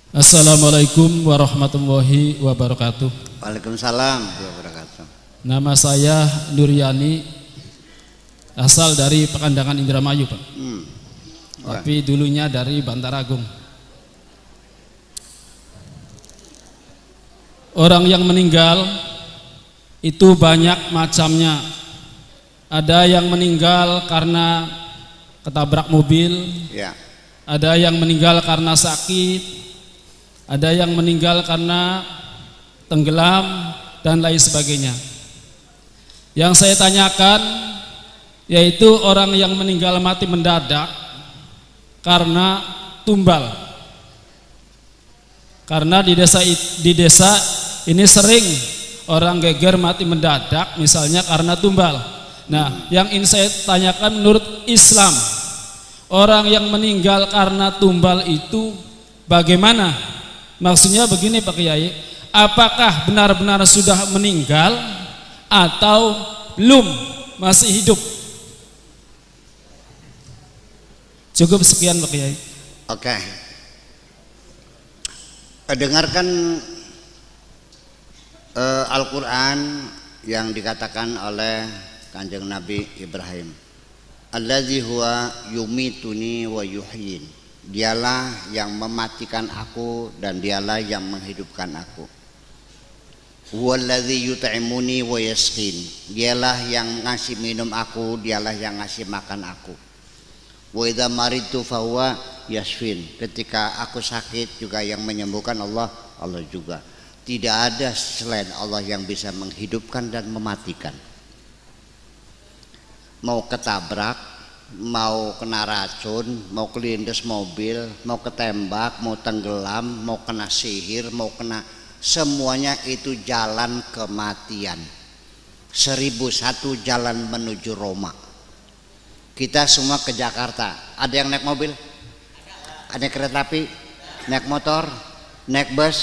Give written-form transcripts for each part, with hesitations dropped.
Assalamualaikum warahmatullahi wabarakatuh. Waalaikumsalam warahmatullahi wabarakatuh. Nama saya Nuryani, asal dari Pekandangan Indramayu, Pak. Tapi dulunya dari Bantaragung. Orang yang meninggal itu banyak macamnya. Ada yang meninggal karena ketabrak mobil, Ya. ada yang meninggal karena sakit, ada yang meninggal karena tenggelam dan lain sebagainya. Yang saya tanyakan yaitu orang yang meninggal mati mendadak karena tumbal. Karena di desa ini sering orang geger mati mendadak misalnya karena tumbal. Nah, yang ingin saya tanyakan menurut Islam, orang yang meninggal karena tumbal itu bagaimana? Maksudnya begini Pak Kiai, apakah benar-benar sudah meninggal atau belum, masih hidup? Cukup sekian Pak Kiai. Oke. Dengarkan Al-Quran yang dikatakan oleh Kanjeng Nabi Ibrahim. Allazi huwa yumituni wa yuhyin. Dialah yang mematikan aku dan dialah yang menghidupkan aku. Huwallazi yut'imuni wa yasqin. Dialah yang ngasih minum aku, dialah yang ngasih makan aku. Wa idza maritu fahuwa yashfin. Ketika aku sakit juga yang menyembuhkan Allah juga. Tidak ada selain Allah yang bisa menghidupkan dan mematikan. Mau ketabrak, mau kena racun, mau kelindes mobil, mau ketembak, mau tenggelam, mau kena sihir, mau kena, semuanya itu jalan kematian. 1001 jalan menuju Roma. Kita semua ke Jakarta. Ada yang naik mobil? Ada yang kereta api? Naik motor? Naik bus?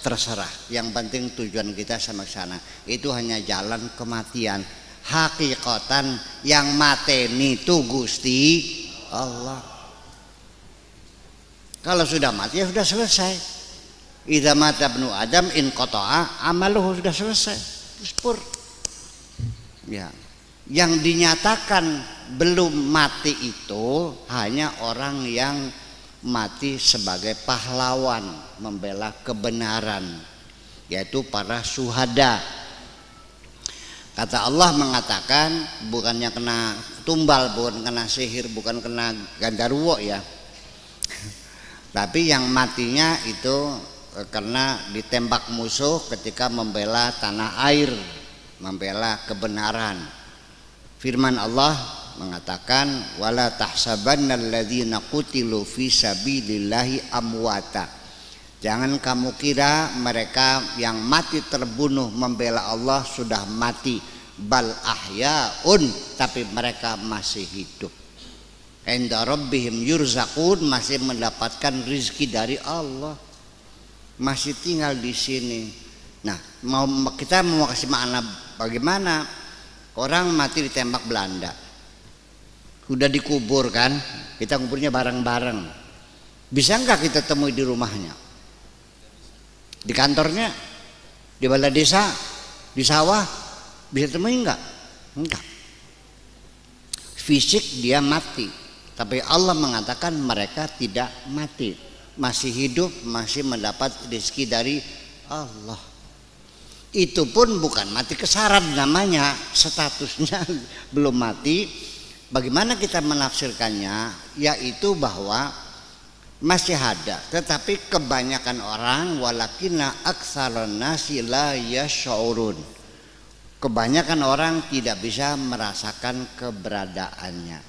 Terserah. Yang penting tujuan kita sama ke sana. Itu hanya jalan kematian. Hakikatan yang mateni itu Gusti Allah. Kalau sudah mati ya sudah selesai. Idza mata ibnu Adam in qata'a amaluhu, sudah selesai. Spur. Ya. Yang dinyatakan belum mati itu hanya orang yang mati sebagai pahlawan membela kebenaran, yaitu para syuhada. Kata Allah mengatakan bukannya kena tumbal, bukan kena sihir, bukan kena gandarwo ya. Tapi yang matinya itu karena ditembak musuh ketika membela tanah air, membela kebenaran. Firman Allah mengatakan wala tahsabannal ladzina qutilu fi sabilillahi amwata. Jangan kamu kira mereka yang mati terbunuh membela Allah sudah mati, bal ahyaun, tapi mereka masih hidup. Inda rabbihim yurzaqun, masih mendapatkan rizki dari Allah, masih tinggal di sini. Nah, kita mau kasih makna bagaimana orang mati ditembak Belanda, udah dikubur kan, kita kuburnya bareng-bareng. Bisa nggak kita temui di rumahnya? Di kantornya, di balai desa, di sawah, bisa temui enggak? Enggak. Fisik dia mati, tapi Allah mengatakan mereka tidak mati, masih hidup, masih mendapat rezeki dari Allah. Itu pun bukan mati kesarat namanya, statusnya belum mati. Bagaimana kita menafsirkannya? Yaitu bahwa masih ada, tetapi kebanyakan orang walakinna aktsaran nasi la yash'urun. Kebanyakan orang tidak bisa merasakan keberadaannya.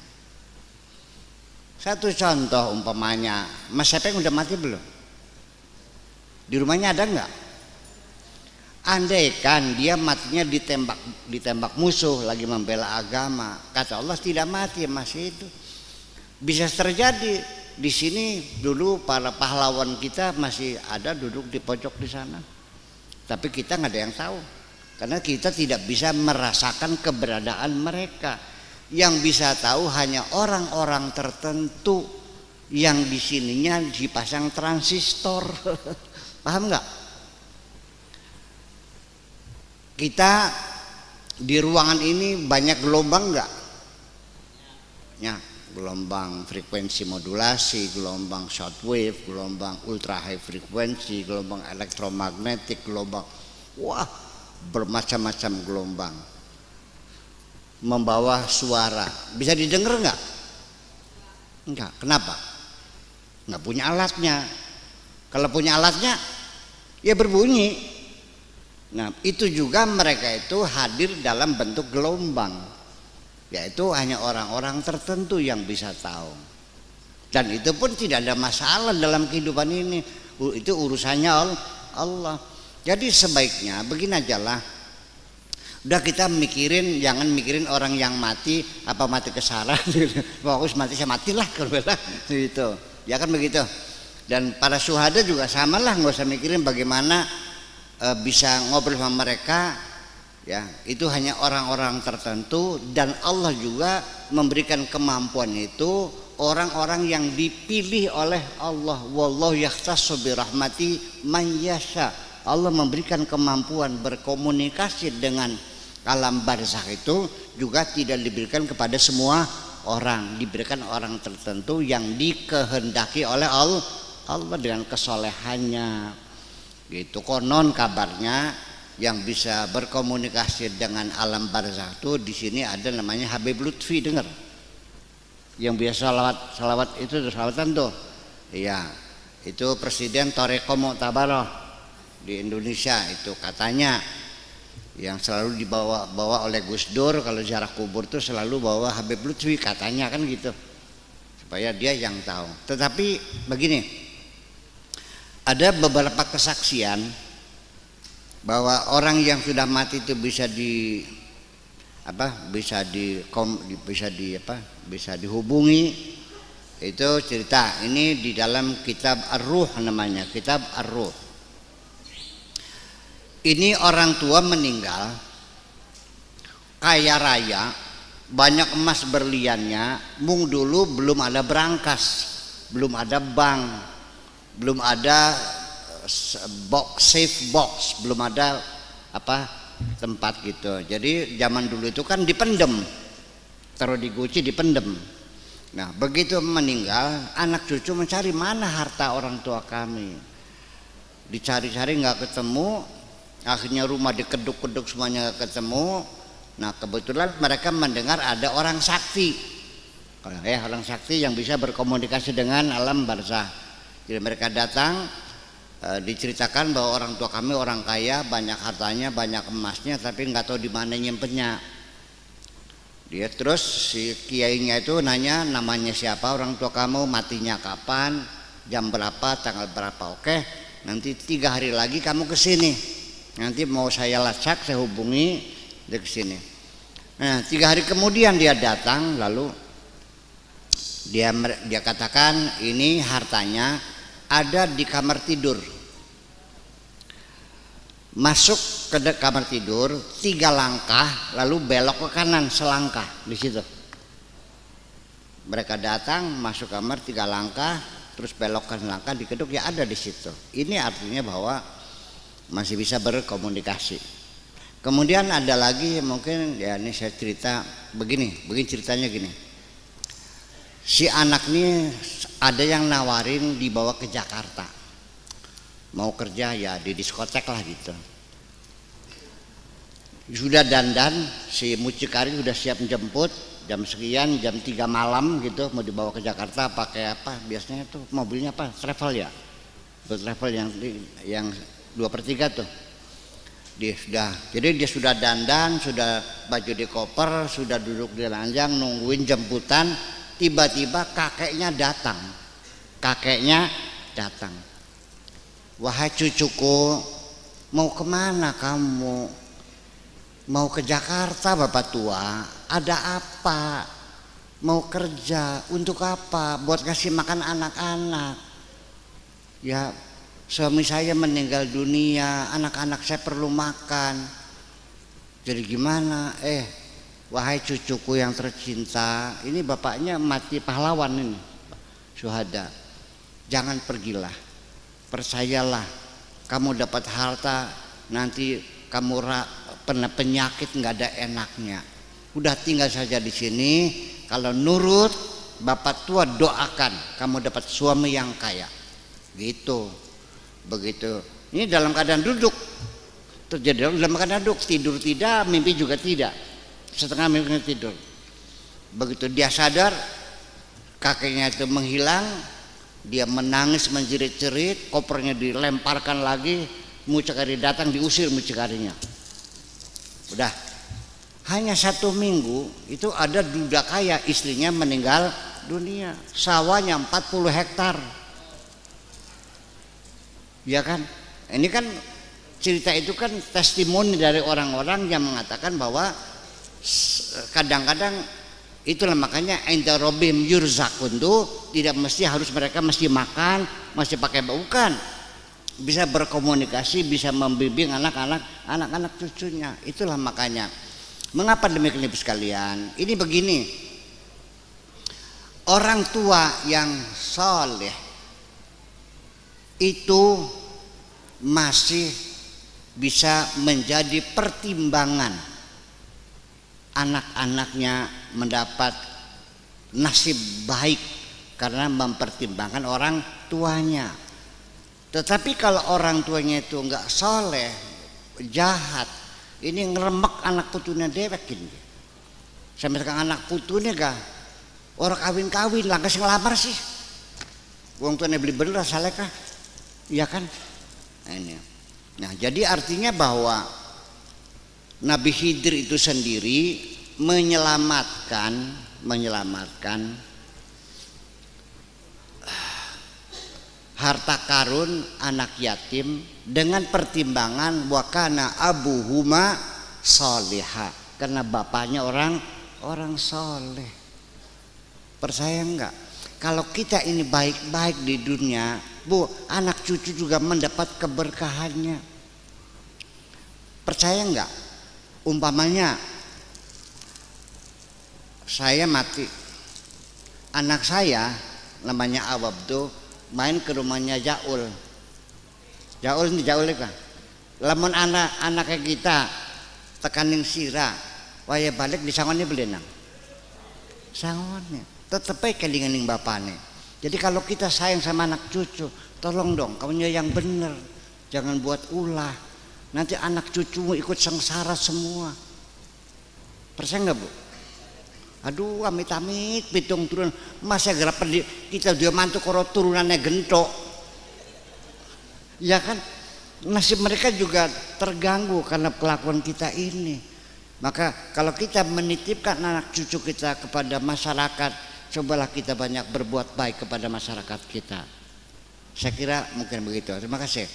Satu contoh umpamanya, Mas Sepeng udah mati belum? Di rumahnya ada enggak? Andaikan dia matinya ditembak musuh lagi membela agama, kata Allah tidak mati, masih itu. Bisa terjadi. Di sini dulu para pahlawan kita masih ada duduk di pojok di sana, tapi kita nggak ada yang tahu karena kita tidak bisa merasakan keberadaan mereka. Yang bisa tahu hanya orang-orang tertentu yang di sininya dipasang transistor. Paham nggak? Kita di ruangan ini banyak gelombang nggak? Ya, gelombang frekuensi modulasi, gelombang shortwave, gelombang ultra high frekuensi, gelombang elektromagnetik, gelombang, wah, bermacam-macam gelombang membawa suara. Bisa didengar nggak? Enggak. Kenapa? Nggak punya alatnya. Kalau punya alatnya, ya berbunyi. Nah, itu juga mereka itu hadir dalam bentuk gelombang, yaitu hanya orang-orang tertentu yang bisa tahu. Dan itu pun tidak ada masalah dalam kehidupan ini. Itu urusannya Allah. Jadi sebaiknya begini aja lah. Udah kita mikirin, jangan mikirin orang yang mati, apa mati kesaran. Fokus mati, saya matilah kalau gitu. Ya kan begitu. Dan para syuhada juga samalah, nggak usah mikirin bagaimana bisa ngobrol sama mereka, ya itu hanya orang-orang tertentu, dan Allah juga memberikan kemampuan itu orang-orang yang dipilih oleh Allah. Wallahu yakhtassu bi rahmati man yasha. Allah memberikan kemampuan berkomunikasi dengan alam barzakh itu juga tidak diberikan kepada semua orang, diberikan orang tertentu yang dikehendaki oleh Allah dengan kesolehannya. Gitu. Konon kabarnya yang bisa berkomunikasi dengan alam barzakh itu di sini ada namanya Habib Lutfi, dengar? Yang biasa salawat itu salawatan tuh. Iya, itu Presiden Thariqah Mu'tabarah di Indonesia itu katanya, yang selalu dibawa oleh Gus Dur kalau ziarah kubur tuh selalu bawa Habib Lutfi katanya, kan gitu, supaya dia yang tahu. Tetapi begini, ada beberapa kesaksian bahwa orang yang sudah mati itu bisa dihubungi. Itu cerita ini di dalam kitab Ar-Ruh, namanya kitab Ar-Ruh. Ini orang tua meninggal kaya raya, banyak emas berliannya, mung dulu belum ada berangkas, belum ada bank, belum ada safe box, belum ada tempat gitu. Jadi zaman dulu itu kan dipendem, taruh di guci dipendem. Nah begitu meninggal, anak cucu mencari mana harta orang tua kami, dicari-cari nggak ketemu, akhirnya rumah dikeduk-keduk semuanya nggak ketemu. Nah kebetulan mereka mendengar ada orang sakti, orang sakti yang bisa berkomunikasi dengan alam barzakh. Jadi mereka datang, diceritakan bahwa orang tua kami orang kaya, banyak hartanya, banyak emasnya, tapi nggak tahu di mana nyimpennya. Dia terus si kiainya itu nanya, namanya siapa orang tua kamu, matinya kapan, jam berapa, tanggal berapa. Oke, nanti 3 hari lagi kamu ke sini. Nanti mau saya lacak, saya hubungi dia ke sini. Nah 3 hari kemudian dia datang, lalu dia katakan ini hartanya ada di kamar tidur. Masuk ke kamar tidur 3 langkah, lalu belok ke kanan selangkah di situ. Mereka datang masuk kamar 3 langkah, terus belok ke selangkah, dikeduk, ya ada di situ. Ini artinya bahwa masih bisa berkomunikasi. Kemudian ada lagi, mungkin ya ini saya cerita begini ceritanya gini. Si anak ini ada yang nawarin dibawa ke Jakarta, mau kerja ya di diskotek lah gitu. Sudah dandan, si mucikari sudah siap jemput jam sekian, jam 3 malam gitu, mau dibawa ke Jakarta. Pakai apa biasanya tuh mobilnya apa, travel ya, travel yang 2/3 tuh. Jadi dia sudah dandan, sudah baju di koper, sudah duduk di ranjang nungguin jemputan. Tiba-tiba kakeknya datang. Wahai cucuku, mau kemana kamu? Mau ke Jakarta bapak tua. Ada apa? Mau kerja, untuk apa? Buat kasih makan anak-anak. Ya suami saya meninggal dunia, anak-anak saya perlu makan. Jadi gimana? Wahai cucuku yang tercinta, ini bapaknya mati pahlawan ini. syuhada. Jangan pergilah, percayalah, kamu dapat harta nanti kamu penyakit nggak ada enaknya. Udah tinggal saja di sini. Kalau nurut, bapak tua doakan kamu dapat suami yang kaya. Gitu, begitu. Ini dalam keadaan duduk, terjadi dalam keadaan duduk, tidur tidak, mimpi juga tidak, setengah mimpi tidur. Begitu dia sadar, kakeknya itu menghilang, dia menangis menjerit-jerit, kopernya dilemparkan lagi, mucikari datang diusir mucikarinya. Udah. Hanya 1 minggu itu ada duda kaya, istrinya meninggal dunia, sawahnya 40 hektar. Ya kan? Ini kan cerita itu kan testimoni dari orang-orang yang mengatakan bahwa kadang-kadang itulah makanya inda robim yurzakun tuh tidak mesti harus mereka mesti makan, masih pakai bukan. Bisa berkomunikasi, bisa membimbing anak-anak cucunya. Itulah makanya. Mengapa demikian Ibu sekalian? Ini begini, orang tua yang soleh itu masih bisa menjadi pertimbangan anak-anaknya mendapat nasib baik karena mempertimbangkan orang tuanya. Tetapi kalau orang tuanya itu enggak soleh, jahat, ini ngeremek anak putunya dewek ini. Sampai sekarang anak putunya gak orang kawin-kawin lah kasih ngelamar sih. Wong tuanya beli bener saleh kah? Iya kan? Nah, ini. Nah, jadi artinya bahwa Nabi Khidir itu sendiri menyelamatkan harta karun anak yatim dengan pertimbangan wakana abuhuma solihah, karena bapaknya orang soleh. Percaya enggak? Kalau kita ini baik-baik di dunia, Bu, anak cucu juga mendapat keberkahannya. Percaya enggak? Umpamanya saya mati, anak saya namanya Awab tuh main ke rumahnya Jaul ini Jaul kan. Lamun anaknya kita tekaning sira, waya balik disangone belenang. Sangone tetep ae kelingan bapane. Jadi kalau kita sayang sama anak cucu, tolong dong kamunya yang bener, jangan buat ulah. Nanti anak cucumu ikut sengsara semua. Percaya nggak Bu? Aduh, amit-amit pitung turun, masa gerap kita dia mantu koro turunannya gentok. Ya kan, nasib mereka juga terganggu karena kelakuan kita ini. Maka kalau kita menitipkan anak cucu kita kepada masyarakat, cobalah kita banyak berbuat baik kepada masyarakat kita. Saya kira mungkin begitu. Terima kasih.